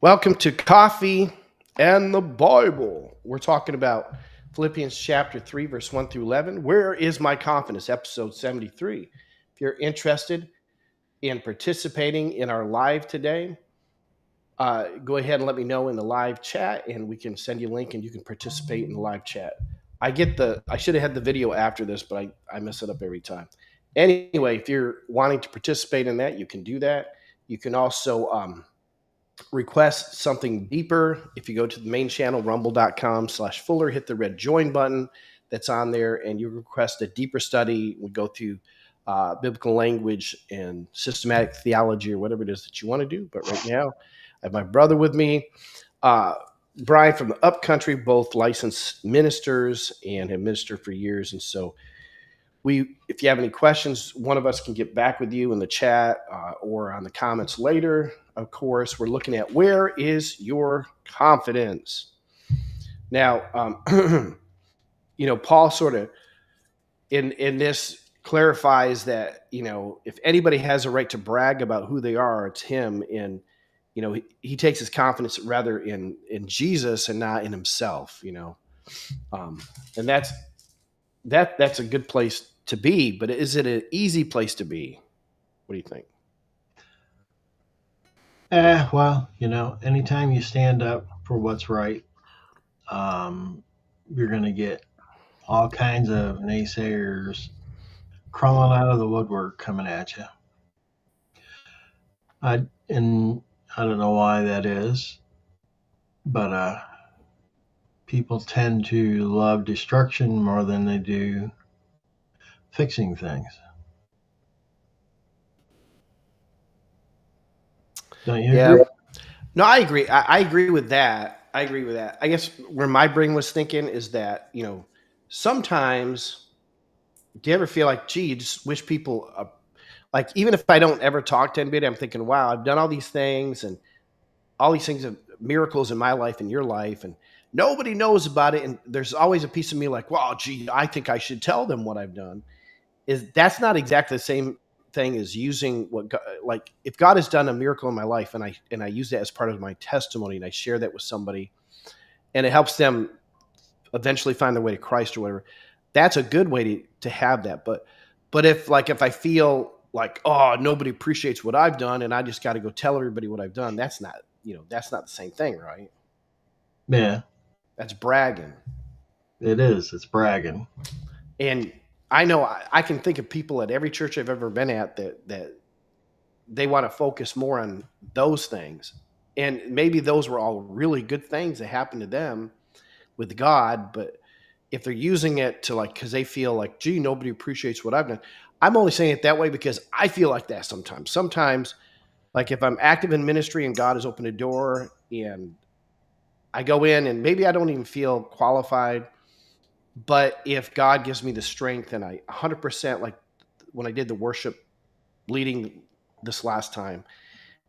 Welcome to Coffee and the Bible. We're talking about Philippians chapter 3, verse 1 through 11. Where is my confidence? Episode 73. If you're interested in participating in our live today, go ahead and let me know in the live chat, and we can send you a link and you can participate in the live chat. I should have had the video after this, but I mess it up every time. Anyway, if you're wanting to participate in that, you can do that. You can also request something deeper. If you go to the main channel, rumble.com/Fuller, hit the red join button that's on there, and you request a deeper study. We go through biblical language and systematic theology or whatever it is that you want to do. But right now, I have my brother with me, Brian from the Upcountry, both licensed ministers and have ministered for years. And so if you have any questions, one of us can get back with you in the chat or on the comments later. Of course, we're looking at where is your confidence? Now, Paul sort of in this clarifies that, if anybody has a right to brag about who they are, it's him. And, he takes his confidence rather in Jesus and not in himself, and that's a good place to be, but is it an easy place to be? What do you think? Well, anytime you stand up for what's right, you're going to get all kinds of naysayers crawling out of the woodwork coming at you. And I don't know why that is, but people tend to love destruction more than they do fixing things. Don't you agree? No, I agree. I agree with that. I guess where my brain was thinking is that, sometimes, do you ever feel like, gee, you just wish people, like, even if I don't ever talk to anybody, I'm thinking, wow, I've done all these things and all these things of miracles in my life and your life, and nobody knows about it. And there's always a piece of me like, wow, gee, I think I should tell them what I've done. That's not exactly the same thing as using what God, like if God has done a miracle in my life and I use that as part of my testimony and I share that with somebody and it helps them eventually find their way to Christ or whatever, that's a good way to have that. But if I feel like, oh, nobody appreciates what I've done and I just got to go tell everybody what I've done, that's not the same thing, right? Yeah. That's bragging. It is. It's bragging. And I know I can think of people at every church I've ever been at that they want to focus more on those things. And maybe those were all really good things that happened to them with God. But if they're using it to because they feel like, gee, nobody appreciates what I've done. I'm only saying it that way because I feel like that sometimes. Sometimes, like if I'm active in ministry and God has opened a door and I go in and maybe I don't even feel qualified, but if God gives me the strength and I 100%, like when I did the worship leading this last time,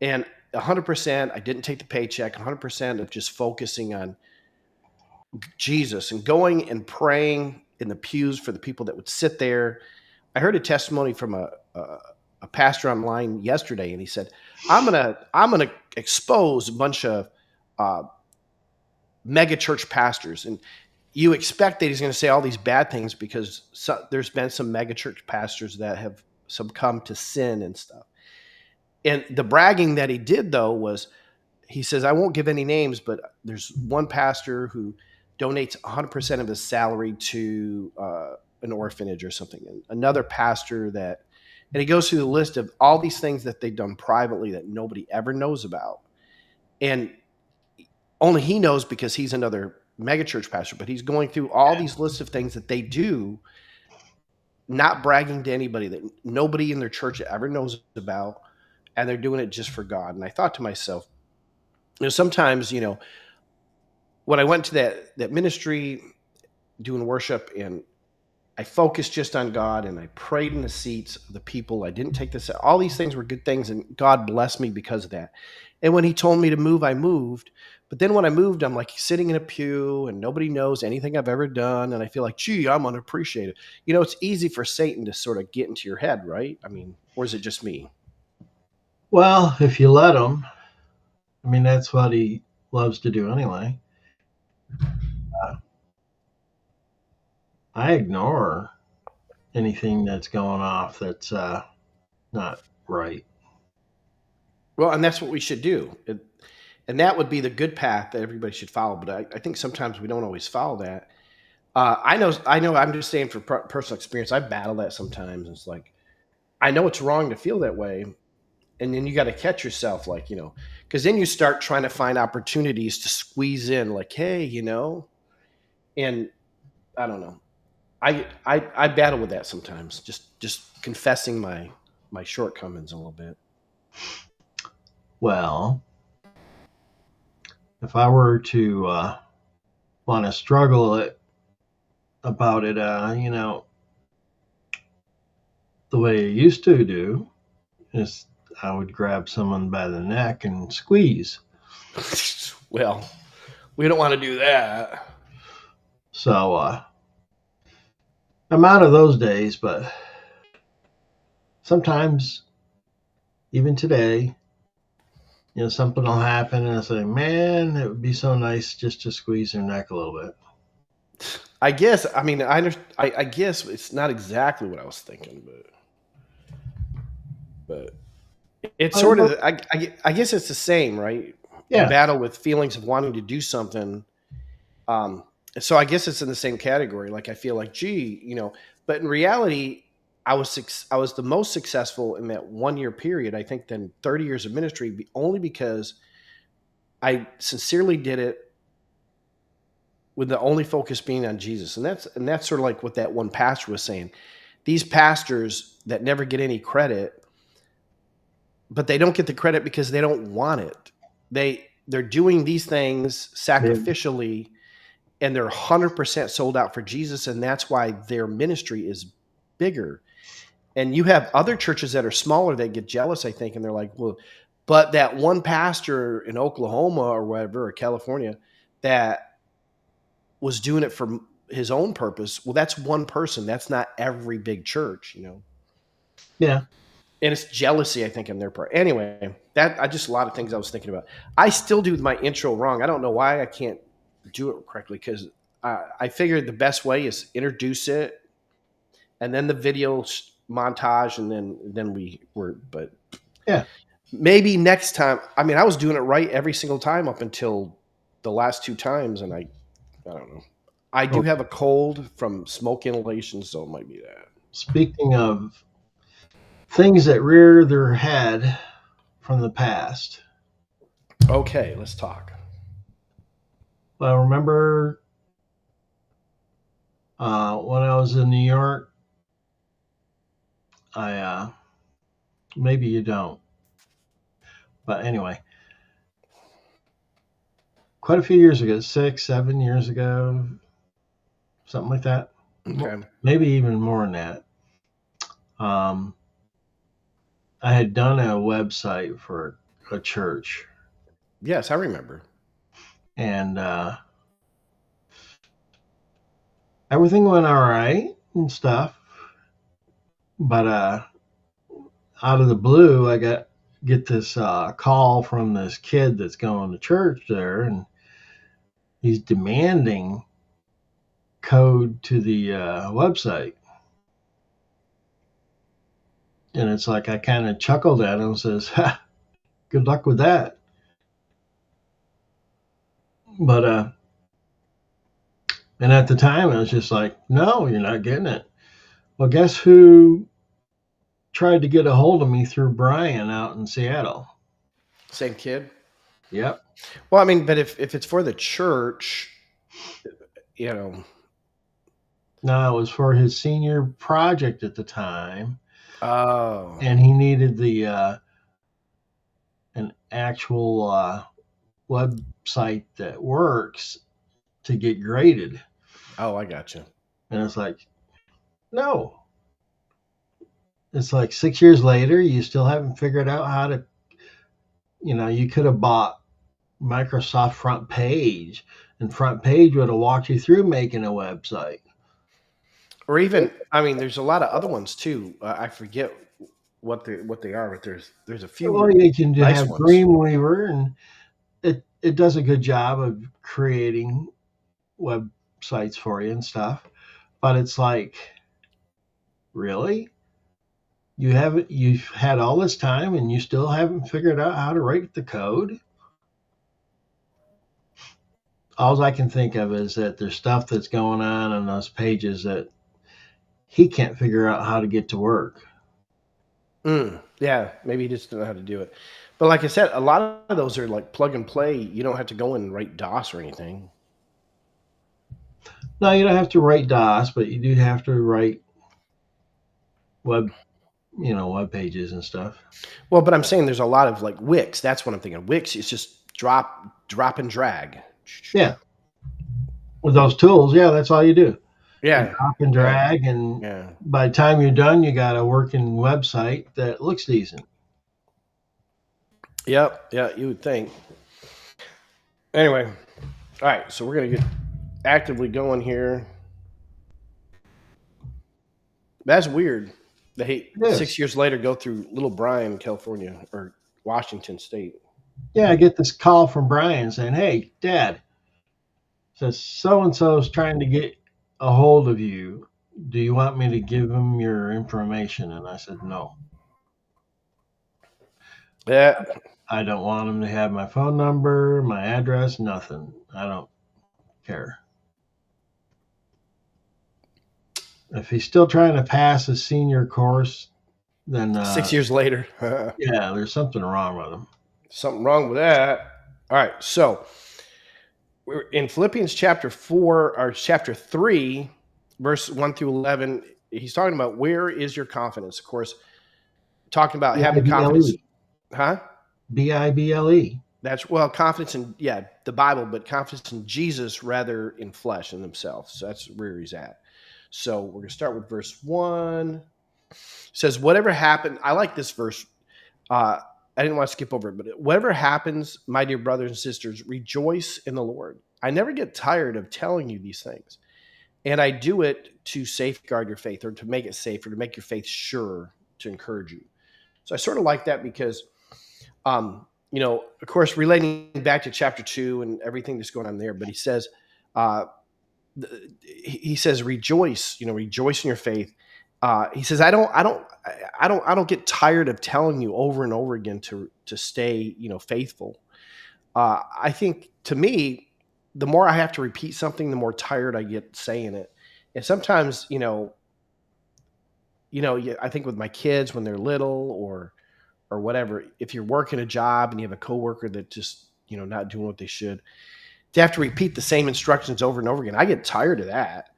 and 100%, I didn't take the paycheck, 100% of just focusing on Jesus and going and praying in the pews for the people that would sit there. I heard a testimony from a pastor online yesterday, and he said, I'm gonna expose a bunch of mega church pastors. And you expect that he's going to say all these bad things because there's been some megachurch pastors that have succumbed to sin and stuff. And the bragging that he did, though, was he says, I won't give any names, but there's one pastor who donates 100% of his salary to an orphanage or something. And another pastor and he goes through the list of all these things that they've done privately that nobody ever knows about. And only he knows because he's another megachurch pastor, but he's going through all these lists of things that they do, not bragging to anybody, that nobody in their church ever knows about, and they're doing it just for God. And I thought to myself, sometimes, when I went to that ministry doing worship and I focused just on God and I prayed in the seats of the people, I didn't take this, all these things were good things, and God blessed me because of that. And when he told me to move, I moved. But then when I moved, I'm like sitting in a pew and nobody knows anything I've ever done. And I feel like, gee, I'm unappreciated. It's easy for Satan to sort of get into your head, right? I mean, or is it just me? Well, if you let him, I mean, that's what he loves to do anyway. I ignore anything that's going off that's not right. Well, and that's what we should do. And that would be the good path that everybody should follow. But I think sometimes we don't always follow that. I know. I'm just saying for personal experience, I battle that sometimes. It's like I know it's wrong to feel that way, and then you got to catch yourself, like because then you start trying to find opportunities to squeeze in, like, hey, and I don't know. I battle with that sometimes. Just confessing my shortcomings a little bit. Well, if I were to want to struggle about it, the way I used to do is I would grab someone by the neck and squeeze. Well, we don't want to do that. So I'm out of those days, but sometimes, even today, something will happen and I say, man, it would be so nice just to squeeze their neck a little bit. I guess. I mean, I guess it's not exactly what I was thinking, but it's sort of. I guess it's the same, right? You Yeah. battle with feelings of wanting to do something. Um, so I guess it's in the same category. Like I feel like, gee, but in reality, I was the most successful in that 1 year period. I think than 30 years of ministry, only because I sincerely did it with the only focus being on Jesus. And that's sort of like what that one pastor was saying. These pastors that never get any credit, but they don't get the credit because they don't want it. They're doing these things sacrificially and they're 100% sold out for Jesus, and that's why their ministry is bigger. And you have other churches that are smaller that get jealous, I think, and they're like, well, but that one pastor in Oklahoma or wherever, or California, that was doing it for his own purpose. Well, that's one person. That's not every big church, Yeah. And it's jealousy, I think, on their part. Anyway, I just a lot of things I was thinking about. I still do my intro wrong. I don't know why I can't do it correctly, because I figured the best way is introduce it, and then the video montage, and then we were. But Yeah. maybe next time. I mean, I was doing it right every single time up until the last two times, and I don't know. I do Oh, have a cold from smoke inhalation, so it might be that. speaking of things that rear their head from the past, Okay, let's talk. well, remember when I was in New York, I maybe you don't, but anyway, quite a few years ago, 6, 7 years ago, something like that, Okay. maybe even more than that. Um, I had done a website for a church, Yes, I remember. and everything went all right and stuff. But out of the blue, I get this call from this kid that's going to church there, and he's demanding code to the website. And it's like I kind of chuckled at him and says, ha, good luck with that. But and at the time, I was just like, no, you're not getting it. Well, guess who tried to get a hold of me through Brian out in Seattle? Same kid. Yep. Well, I mean, but if it's for the church, you know, No, it was for his senior project at the time, oh, and he needed the an actual website that works to get graded. oh, I got you. And it's like, no. It's like 6 years later, you still haven't figured out how to, you could have bought Microsoft Front Page, and Front Page would have walked you through making a website. Or even, I mean, there's a lot of other ones too. I forget what they are, but there's a few Or you can nice have ones. Dreamweaver, and it does a good job of creating websites for you and stuff, but it's like, really? You've had all this time and you still haven't figured out how to write the code? All I can think of is that there's stuff that's going on those pages that he can't figure out how to get to work. Yeah, maybe he just didn't know how to do it. But like I said, a lot of those are like plug and play. You don't have to go in and write DOS or anything. No, you don't have to write DOS, but you do have to write web, web pages and stuff. Well, but I'm saying there's a lot of like Wix. That's what I'm thinking. Wix is just drop and drag. Yeah. With those tools, yeah, that's all you do. Yeah. You drop and drag, and Yeah. by the time you're done, you got a working website that looks decent. Yep. Yeah, you would think. Anyway, all right. So we're gonna get actively going here. That's weird. They 6 years later go through Little Bryan, California, or Washington State. Yeah, I get this call from Brian saying, "Hey, Dad, says so and so is trying to get a hold of you. Do you want me to give him your information?" And I said, "No. Yeah. I don't want him to have my phone number, my address, nothing. I don't care. If he's still trying to pass a senior course, then 6 years later. yeah, there's something wrong with him." Something wrong with that. All right. So we're in Philippians chapter 4 or chapter 3, verse 1 through 11. He's talking about where is your confidence? Of course, talking about having confidence. Huh? Bible. That's confidence in the Bible, but confidence in Jesus rather in flesh and himself. So that's where he's at. So we're gonna start with verse 1. It says, whatever happened, I like this verse. I didn't want to skip over it, but whatever happens, my dear brothers and sisters, rejoice in the Lord. I never get tired of telling you these things. And I do it to safeguard your faith, or to make it safer, to make your faith sure, to encourage you. So I sort of like that because of course, relating back to chapter 2 and everything that's going on there, but he says, rejoice, rejoice in your faith. He says, I don't get tired of telling you over and over again to stay, faithful. I think to me, the more I have to repeat something, the more tired I get saying it. And sometimes, I think with my kids when they're little or whatever, if you're working a job and you have a coworker that just, not doing what they should, to have to repeat the same instructions over and over again, I get tired of that.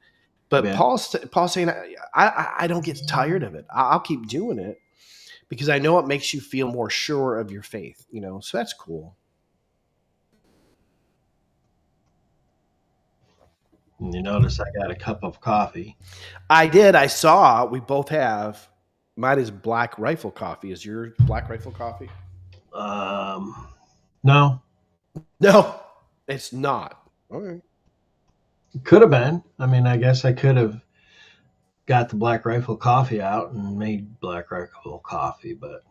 But yeah. Paul's saying, I don't get tired of it. I'll keep doing it because I know it makes you feel more sure of your faith, so that's cool. You notice I got a cup of coffee. I did. I saw. We both have. Mine is Black Rifle coffee. Is yours Black Rifle coffee? No. No, it's not. Okay. It could have been. I mean, I guess I could have got the Black Rifle coffee out and made Black Rifle coffee, but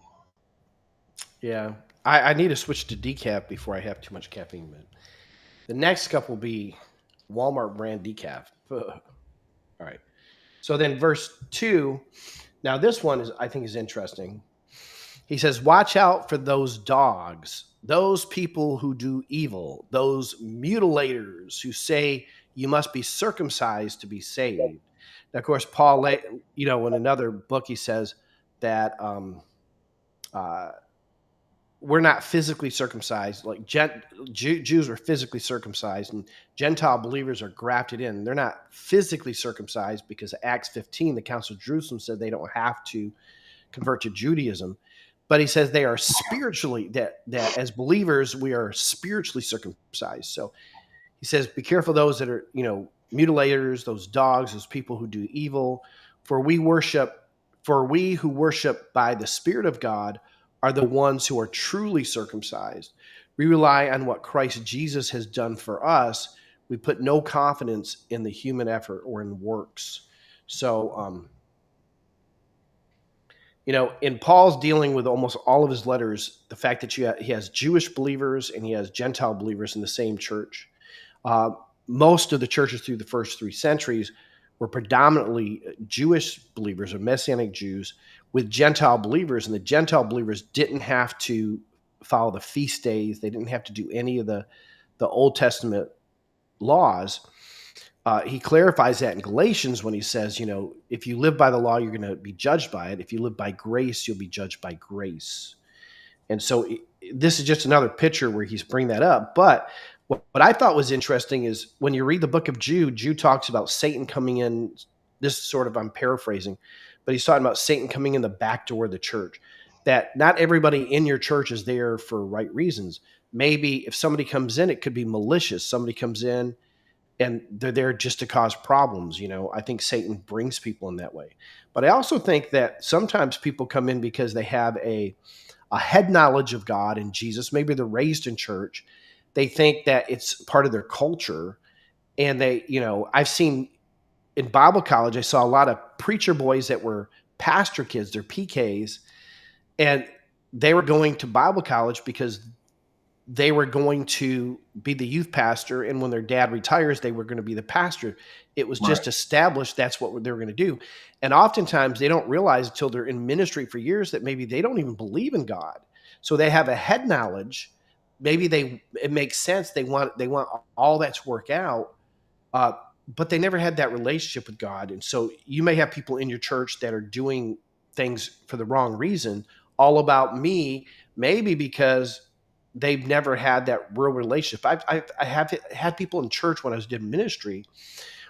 yeah, I need to switch to decaf before I have too much caffeine. But the next cup will be Walmart brand decaf. Ugh. All right. So then verse 2, now this one I think is interesting. He says, watch out for those dogs, those people who do evil, those mutilators who say you must be circumcised to be saved. Now, of course, Paul, in another book, he says that we're not physically circumcised. Like Jews are physically circumcised, and Gentile believers are grafted in. They're not physically circumcised because Acts 15, the Council of Jerusalem said they don't have to convert to Judaism. But he says they are spiritually, that as believers, we are spiritually circumcised. So he says, be careful those that are, mutilators, those dogs, those people who do evil. For we who worship by the Spirit of God are the ones who are truly circumcised. We rely on what Christ Jesus has done for us. We put no confidence in the human effort or in works. So, In Paul's dealing with almost all of his letters, the fact that he has Jewish believers and he has Gentile believers in the same church. Uh, Most of the churches through the first 3 centuries were predominantly Jewish believers or Messianic Jews with Gentile believers, and the Gentile believers didn't have to follow the feast days. They didn't have to do any of the Old Testament laws. He clarifies that in Galatians when he says, if you live by the law, you're going to be judged by it. If you live by grace, you'll be judged by grace. And so this is just another picture where he's bringing that up. But what I thought was interesting is when you read the book of Jude talks about Satan coming in. This is sort of, I'm paraphrasing, but he's talking about Satan coming in the back door of the church, that not everybody in your church is there for right reasons. Maybe if somebody comes in, it could be malicious. Somebody comes in and they're there just to cause problems. I think Satan brings people in that way. But I also think that sometimes people come in because they have a head knowledge of God and Jesus. Maybe they're raised in church. They think that it's part of their culture. And I've seen in Bible college, I saw a lot of preacher boys that were pastor kids, they're PKs, and they were going to Bible college because they were going to be the youth pastor. And when their dad retires, they were going to be the pastor. It was just established that's what they were going to do. And oftentimes they don't realize until they're in ministry for years that maybe they don't even believe in God. So they have a head knowledge. Maybe it makes sense. They want all that to work out. But they never had that relationship with God. And so you may have people in your church that are doing things for the wrong reason, all about me, maybe because they've never had that real relationship. I have had people in church when I was doing ministry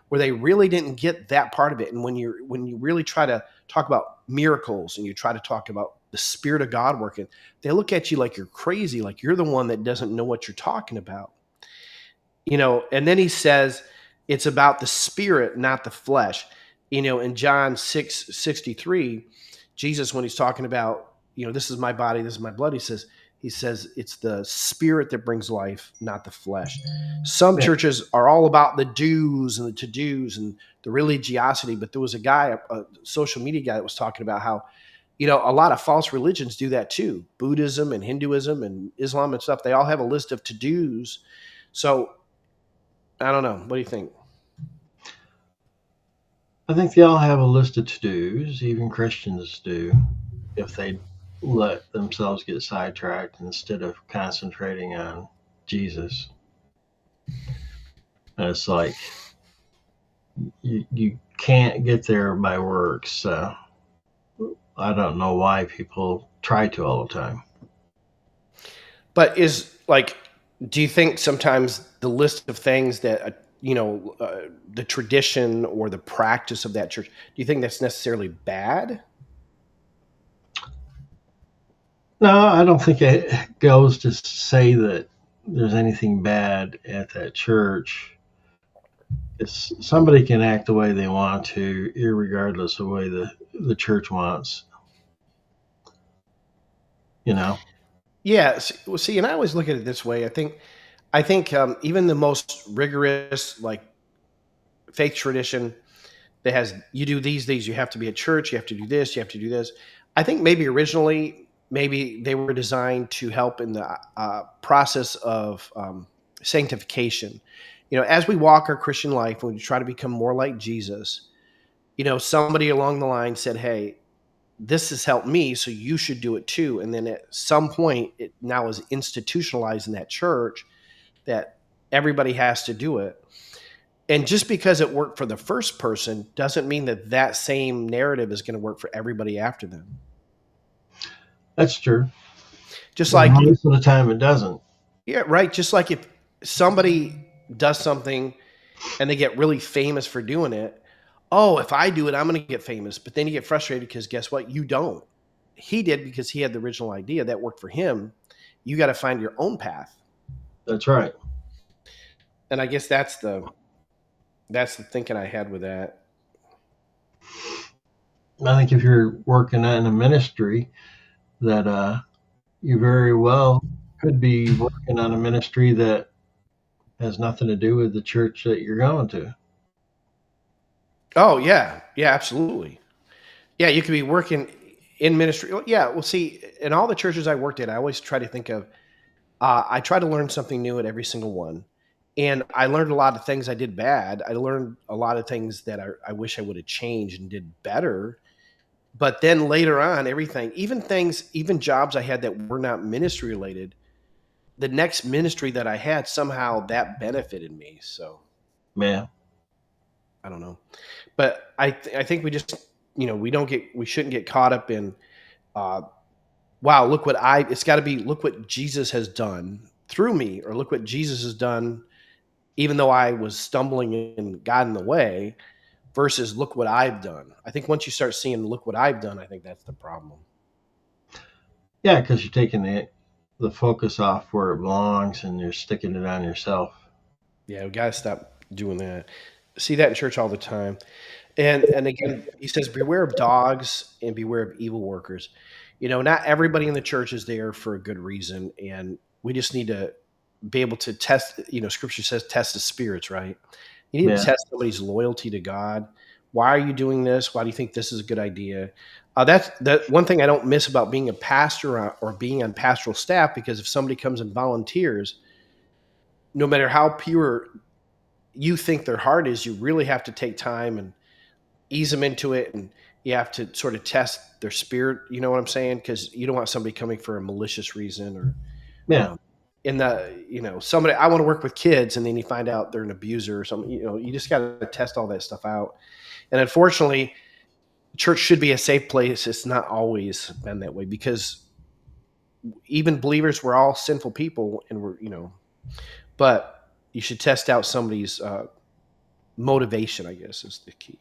where they really didn't get that part of it. And when you really try to talk about miracles and you try to talk about the Spirit of God working, they look at you like you're crazy, like you're the one that doesn't know what you're talking about. And then he says it's about the Spirit, not the flesh. In John 6:63, Jesus, when he's talking about, this is my body, this is my blood, he says it's the Spirit that brings life, not the flesh. Some churches are all about the do's and the to-dos and the religiosity, but there was a guy, a social media guy, that was talking about how, a lot of false religions do that too. Buddhism and Hinduism and Islam and stuff, they all have a list of to-dos. So I don't know. What do you think? I think they all have a list of to-dos. Even Christians do, if they let themselves get sidetracked instead of concentrating on Jesus. And it's like you can't get there by works. So I don't know why people try to all the time. But do you think sometimes the list of things that the tradition or the practice of that church, do you think that's necessarily bad? No, I don't think it goes to say that there's anything bad at that church. Somebody can act the way they want to, irregardless of the way the church wants. Yeah. Well, see, and I always look at it this way. I think even the most rigorous faith tradition that has, you do these things, you have to be at church, you have to do this, you have to do this. I think maybe originally, they were designed to help in the process of sanctification. As we walk our Christian life, when we try to become more like Jesus, somebody along the line said, hey, this has helped me, so you should do it too. And then at some point, it now is institutionalized in that church that everybody has to do it. And just because it worked for the first person doesn't mean that same narrative is going to work for everybody after them. That's true. Just like most of the time it doesn't. Yeah, right. Just like if somebody does something and they get really famous for doing it, oh, if I do it, I'm going to get famous. But then you get frustrated because guess what? You don't. He did because he had the original idea that worked for him. You got to find your own path. That's right. And I guess that's the thinking I had with that. I think if you're working in a ministry, that you very well could be working on a ministry that has nothing to do with the church that you're going to. Oh, yeah. Yeah, absolutely. Yeah, you could be working in ministry. Yeah, well, see, in all the churches I worked at, I always try to think of. I try to learn something new at every single one, and I learned a lot of things I did bad. I learned a lot of things that I wish I would have changed and did better. But then later on, everything, even things, even jobs I had that were not ministry related, the next ministry that I had somehow that benefited me. So Yeah. I don't know, but I think we just we shouldn't get caught up in uh, wow, look what it's got to be, look what Jesus has done through me, or look what Jesus has done, even though I was stumbling and got in the way, versus look what I've done. I think once you start seeing look what I've done, I think that's the problem. Yeah, because you're taking the focus off where it belongs and you're sticking it on yourself. Yeah, we got to stop doing that. See that in church all the time. And again, he says, beware of dogs and beware of evil workers. Not everybody in the church is there for a good reason. And we just need to be able to test, scripture says, test the spirits, right? You need to Yeah. test somebody's loyalty to God. Why are you doing this? Why do you think this is a good idea? That's one thing I don't miss about being a pastor or being on pastoral staff, because if somebody comes and volunteers, no matter how pure you think their heart is, you really have to take time and ease them into it, and you have to sort of test their spirit. You know what I'm saying? Because you don't want somebody coming for a malicious reason, or Yeah. in the somebody, I want to work with kids, and then you find out they're an abuser or something. You just got to test all that stuff out. And unfortunately, church should be a safe place. It's not always been that way, because even believers, we're all sinful people, and but you should test out somebody's motivation, I guess, is the key.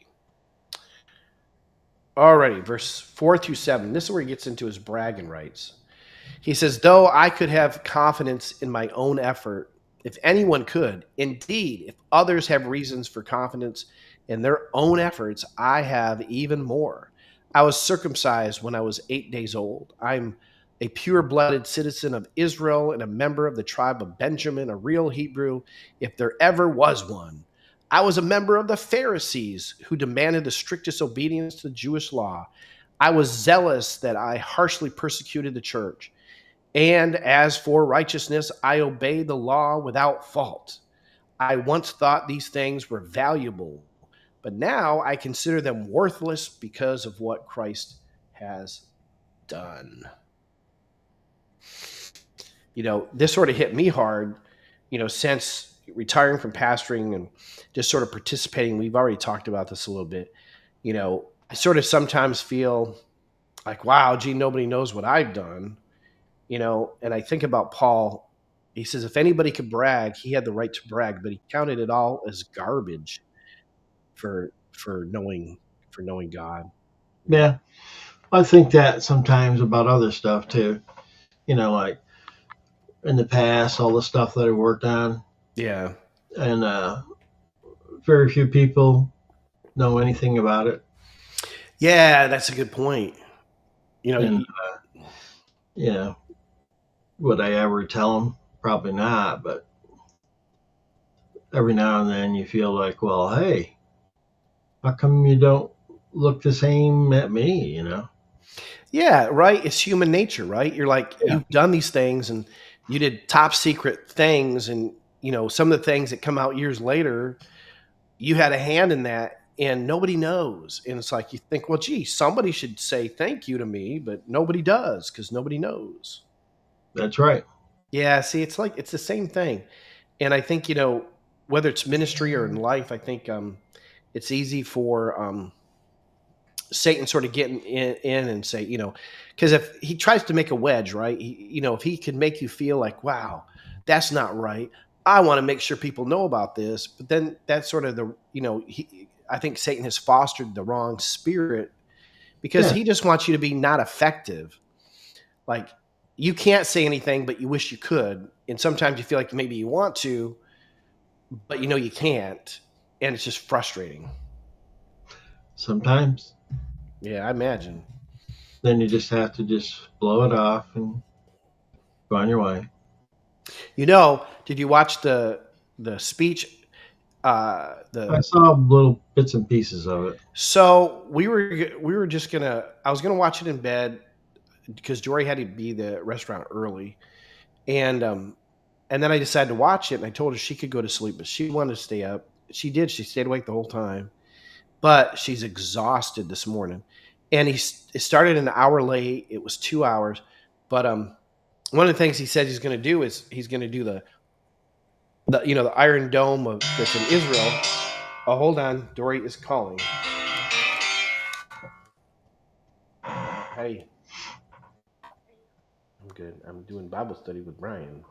Alrighty, verse 4-7. This is where he gets into his bragging rights. He says, though I could have confidence in my own effort, if anyone could, indeed, if others have reasons for confidence in their own efforts, I have even more. I was circumcised when I was 8 days old. I'm a pure-blooded citizen of Israel and a member of the tribe of Benjamin, a real Hebrew, if there ever was one. I was a member of the Pharisees who demanded the strictest obedience to the Jewish law. I was zealous that I harshly persecuted the church. And as for righteousness, I obeyed the law without fault. I once thought these things were valuable, but now I consider them worthless because of what Christ has done. This sort of hit me hard, since retiring from pastoring and just sort of participating. We've already talked about this a little bit. I sort of sometimes feel like, wow, gee, nobody knows what I've done. And I think about Paul. He says, if anybody could brag, he had the right to brag, but he counted it all as garbage for knowing God. Yeah. I think that sometimes about other stuff too. Like in the past, all the stuff that I worked on, Yeah. and very few people know anything about it. Yeah, that's a good point. And would I ever tell them? Probably not. But every now and then you feel like, well, hey, how come you don't look the same at me? Yeah, right. It's human nature, right? You're like, Yeah. you've done these things, and you did top secret things, and some of the things that come out years later, you had a hand in that, and nobody knows. And it's like, you think, well, gee, somebody should say thank you to me, but nobody does, because nobody knows. That's right. Yeah, see, it's like, it's the same thing. And I think, whether it's ministry or in life, I think it's easy for Satan sort of getting in and say, because if he tries to make a wedge, right? If he can make you feel like, wow, that's not right. I want to make sure people know about this. But then that's sort of I think Satan has fostered the wrong spirit, because he just wants you to be not effective. Like, you can't say anything, but you wish you could. And sometimes you feel like maybe you want to, but you can't. And it's just frustrating. Sometimes. Yeah, I imagine. Then you just have to just blow it off and go on your way. Did you watch the speech I The saw little bits and pieces of it. So we were just gonna. I was gonna watch it in bed because Jory had to be at the restaurant early, and then I decided to watch it, and I told her she could go to sleep, but she wanted to stay up. She did. She stayed awake the whole time, but she's exhausted this morning. And it started an hour late. It was 2 hours, but one of the things he said he's going to do is he's going to do the Iron Dome that's in Israel. Oh, hold on, Dory is calling. Hey, I'm good. I'm doing Bible study with Brian.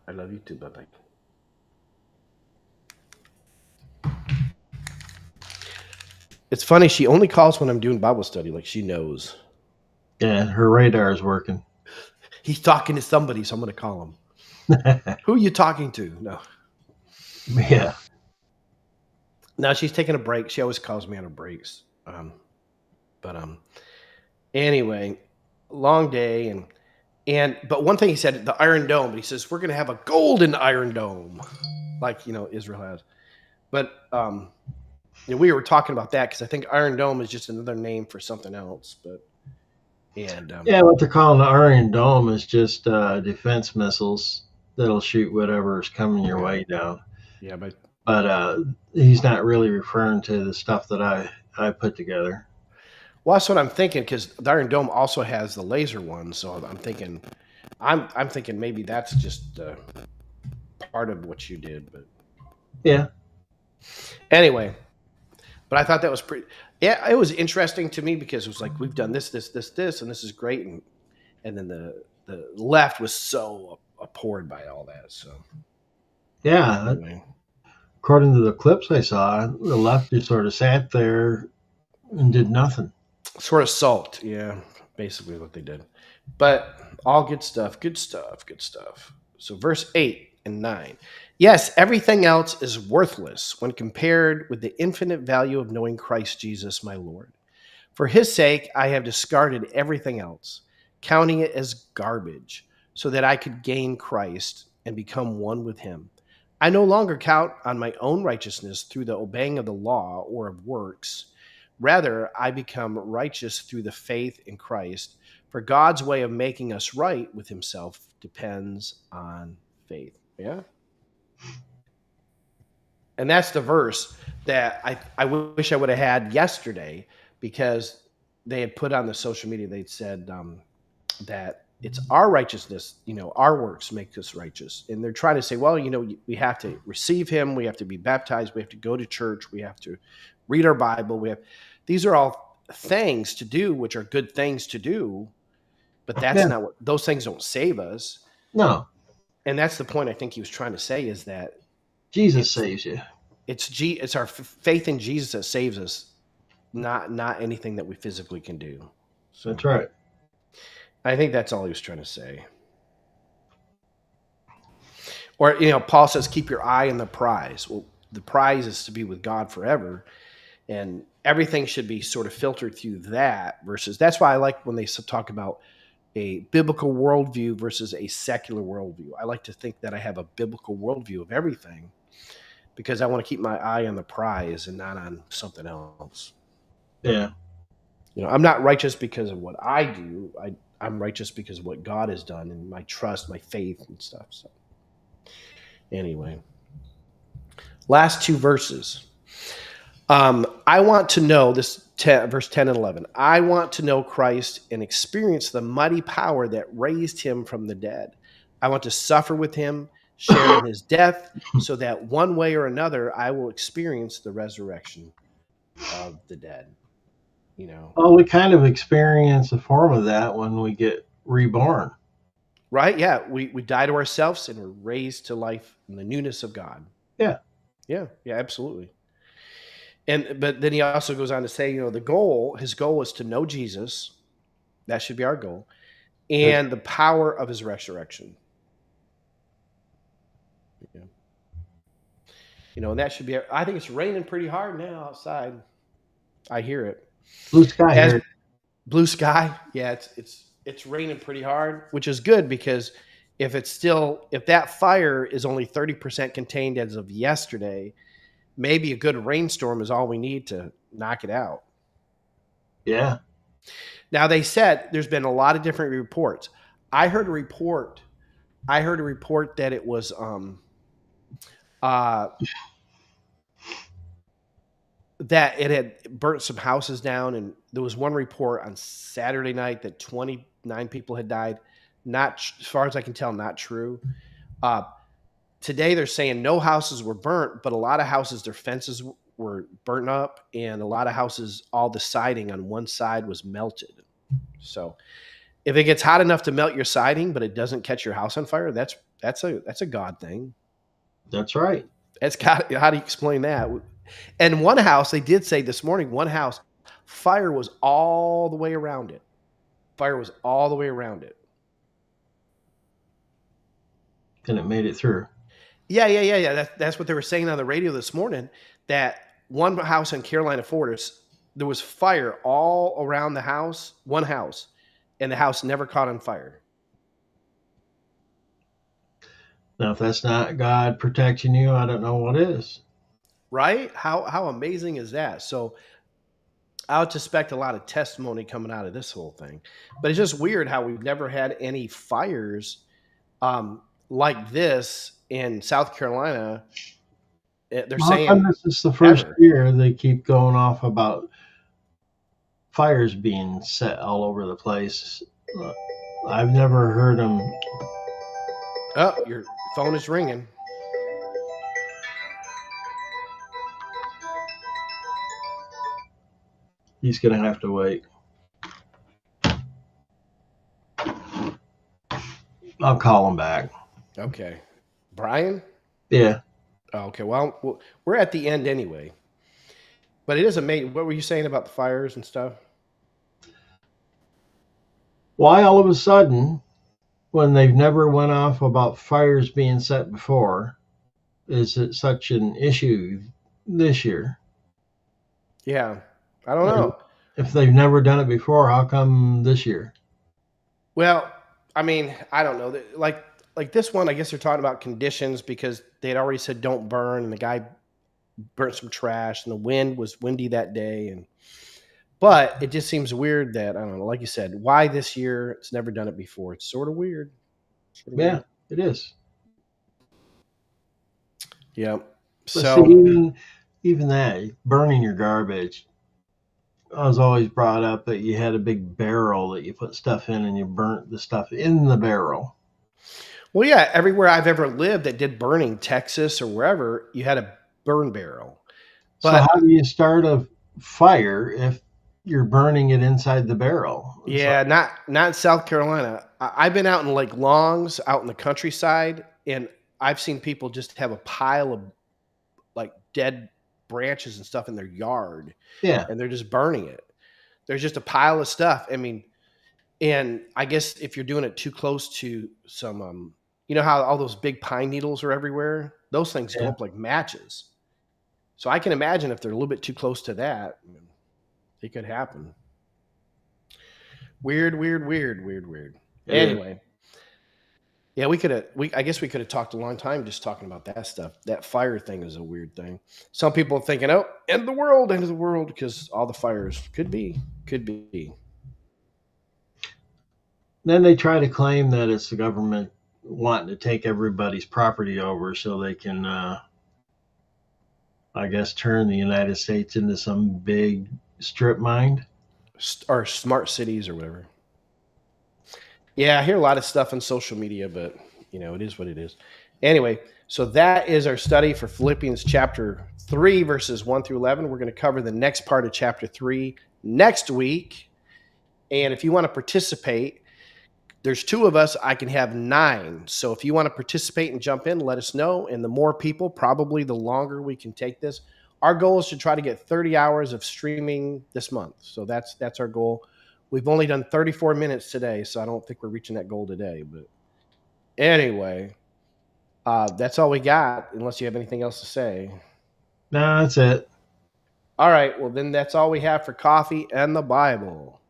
I love you too. Bye bye. It's funny. She only calls when I'm doing Bible study. Like she knows. Yeah, her radar is working. He's talking to somebody, so I'm going to call him. Who are you talking to? No. Yeah. No, she's taking a break. She always calls me on her breaks. But anyway, long day but one thing he said, the Iron Dome, but he says we're going to have a golden Iron Dome, like Israel has. But we were talking about that because I think Iron Dome is just another name for something else. But yeah, what they're calling the Iron Dome is just defense missiles that'll shoot whatever's coming your way down. Yeah, but he's not really referring to the stuff that I put together. Well, that's what I'm thinking because the Iron Dome also has the laser one. So I'm thinking maybe that's just part of what you did. But yeah. Anyway, but I thought that was pretty. Yeah, it was interesting to me because it was like we've done this, and this is great, and then the left was so abhorred by all that. So yeah, anyway. According to the clips I saw, the left just sort of sat there and did nothing. Sort of sulked, yeah, basically what they did. But all good stuff, good stuff, good stuff. So verse 8 and 9. Yes, everything else is worthless when compared with the infinite value of knowing Christ Jesus, my Lord. For his sake, I have discarded everything else, counting it as garbage, so that I could gain Christ and become one with him. I no longer count on my own righteousness through the obeying of the law or of works. Rather, I become righteous through the faith in Christ. For God's way of making us right with himself depends on faith. Yeah? And that's the verse that I wish I would have had yesterday because they had put on the social media, they'd said that it's our righteousness, our works make us righteous. And they're trying to say, well, we have to receive him. We have to be baptized. We have to go to church. We have to read our Bible. These are all things to do, which are good things to do, but that's not what those things don't save us. No. And that's the point I think he was trying to say is that Jesus saves you. It's our faith in Jesus that saves us, not anything that we physically can do. So that's right. I think that's all he was trying to say. Or, Paul says, keep your eye on the prize. Well, the prize is to be with God forever. And everything should be sort of filtered through that versus that's why I like when they talk about a biblical worldview versus a secular worldview. I like to think that I have a biblical worldview of everything because I want to keep my eye on the prize and not on something else. Yeah. I'm not righteous because of what I do. I'm righteous because of what God has done and my trust, my faith and stuff. So anyway, last two verses. I want to know this verse 10 and 11. I want to know Christ and experience the mighty power that raised him from the dead. I want to suffer with him, share in his death, so that one way or another I will experience the resurrection of the dead. Well, we kind of experience a form of that when we get reborn. Right? Yeah. We die to ourselves and we're raised to life in the newness of God. Yeah. Yeah. Yeah, absolutely. But then he also goes on to say, his goal is to know Jesus. That should be our goal. And the power of his resurrection. Yeah. And that should be, I think it's raining pretty hard now outside. I hear it. Blue sky here. Blue sky. Yeah, it's raining pretty hard, which is good because if that fire is only 30% contained as of yesterday, maybe a good rainstorm is all we need to knock it out. Yeah. Now, they said there's been a lot of different reports. I heard a report that it was that it had burnt some houses down, and there was one report on Saturday night that 29 people had died. Not, as far as I can tell, not true. Today they're saying no houses were burnt, but a lot of houses, their fences were burnt up, and a lot of houses, all the siding on one side was melted. So if it gets hot enough to melt your siding, but it doesn't catch your house on fire, that's a God thing. That's right. How do you explain that? And one house, they did say this morning, one house, fire was all the way around it. Fire was all the way around it. And it made it through. Yeah. That's what they were saying on the radio this morning, that one house in Carolina Fortress, there was fire all around the house, one house, and the house never caught on fire. Now, if that's not God protecting you, I don't know what is. Right? How amazing is that? So I would suspect a lot of testimony coming out of this whole thing. But it's just weird how we've never had any fires like this in South Carolina. They're saying this is the first year they keep going off about fires being set all over the place. I've never heard them. Oh, your phone is ringing. He's going to have to wait. I'll call him back. Okay. Brian? Yeah. Oh, okay. Well, we're at the end anyway. But it is amazing. What were you saying about the fires and stuff? Why all of a sudden, when they've never went off about fires being set before, is it such an issue this year? Yeah. I don't know. If they've never done it before, how come this year? Well, I mean, I don't know. Like this one, I guess they're talking about conditions because they had already said don't burn, and the guy burnt some trash, and the wind was windy that day. But it just seems weird that, I don't know, like you said, why this year? It's never done it before. It's sort of weird. Weird. It is. Yeah. So even that, burning your garbage, I was always brought up that you had a big barrel that you put stuff in and you burnt the stuff in the barrel. Well, yeah, everywhere I've ever lived that did burning, Texas or wherever, you had a burn barrel. But so how do you start a fire if you're burning it inside the barrel? Yeah, not in South Carolina. I've been out in Lake Longs, out in the countryside, and I've seen people just have a pile of like dead branches and stuff in their yard. Yeah. And they're just burning it. There's just a pile of stuff. I mean, and I guess if you're doing it too close to some, you know how all those big pine needles are everywhere? Those things go up like matches. So I can imagine if they're a little bit too close to that, it could happen. Weird. Yeah. Anyway. Yeah, I guess we could have talked a long time just talking about that stuff. That fire thing is a weird thing. Some people are thinking, oh, end of the world, because all the fires could be. Then they try to claim that it's the government wanting to take everybody's property over so they can, I guess, turn the United States into some big strip mine. Or smart cities or whatever. Yeah, I hear a lot of stuff on social media, but, it is what it is. Anyway, so that is our study for Philippians chapter 3, verses 1 through 11. We're going to cover the next part of chapter 3 next week. And if you want to participate, there's 2 of us. I can have 9. So if you want to participate and jump in, let us know. And the more people, probably the longer we can take this. Our goal is to try to get 30 hours of streaming this month. So that's our goal. We've only done 34 minutes today, so I don't think we're reaching that goal today. But anyway, that's all we got, unless you have anything else to say. No, that's it. All right, well, then that's all we have for Coffee and the Bible.